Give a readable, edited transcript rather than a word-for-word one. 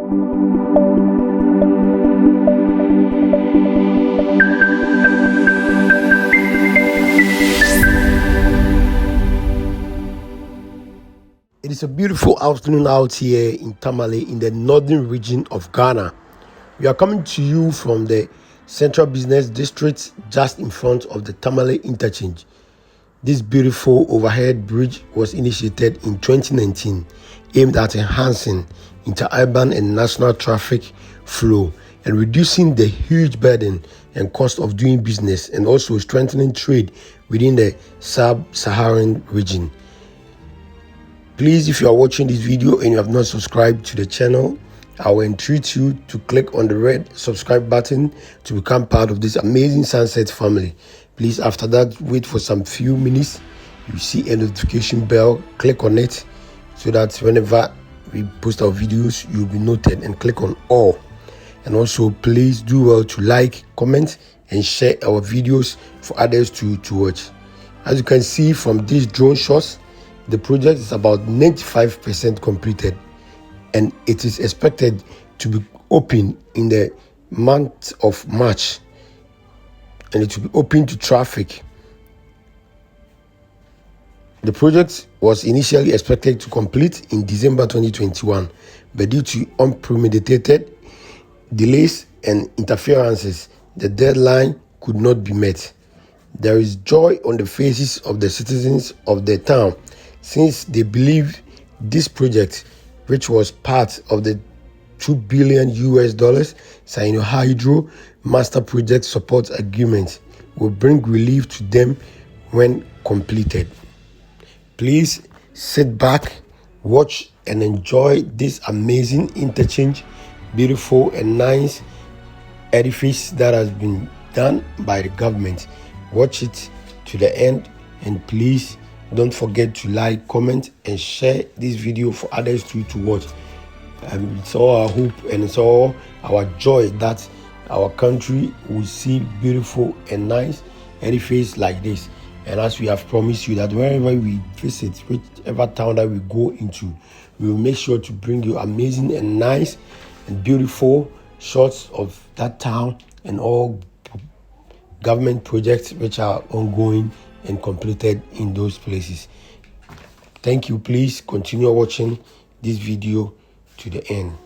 It is a beautiful afternoon out here in Tamale in the northern region of Ghana. We are coming to you from the Central Business District just in front of the Tamale Interchange. This beautiful overhead bridge was initiated in 2019, aimed at enhancing interurban and national traffic flow and reducing the huge burden and cost of doing business, and also strengthening trade within the Sub Saharan region. Please, if you are watching this video and you have not subscribed to the channel, I will entreat you to click on the red subscribe button to become part of this amazing Sunset family. Please, after that, wait for some few minutes. You see a notification bell, click on it so that whenever we post our videos, you'll be noted, and click on all. And also, please do well to like, comment, and share our videos for others to watch. As you can see from these drone shots, the project is about 95% completed, and it is expected to be open in the month of March, and it will be open to traffic. The project was initially expected to complete in December 2021, but due to unpremeditated delays and interferences, the deadline could not be met. There is joy on the faces of the citizens of the town, since they believe this project, which was part of the $2 billion Syno-hydro master project support agreement, will bring relief to them when completed. Please sit back, watch, and enjoy this amazing interchange, beautiful and nice edifice that has been done by the government. Watch it to the end, and please don't forget to like, comment, and share this video for others to watch. It's all our hope and it's all our joy that our country will see beautiful and nice edifices like this. And as we have promised you that wherever we visit, whichever town that we go into, we will make sure to bring you amazing and nice and beautiful shots of that town and all government projects which are ongoing and completed in those places. Thank you. Please continue watching this video to the end.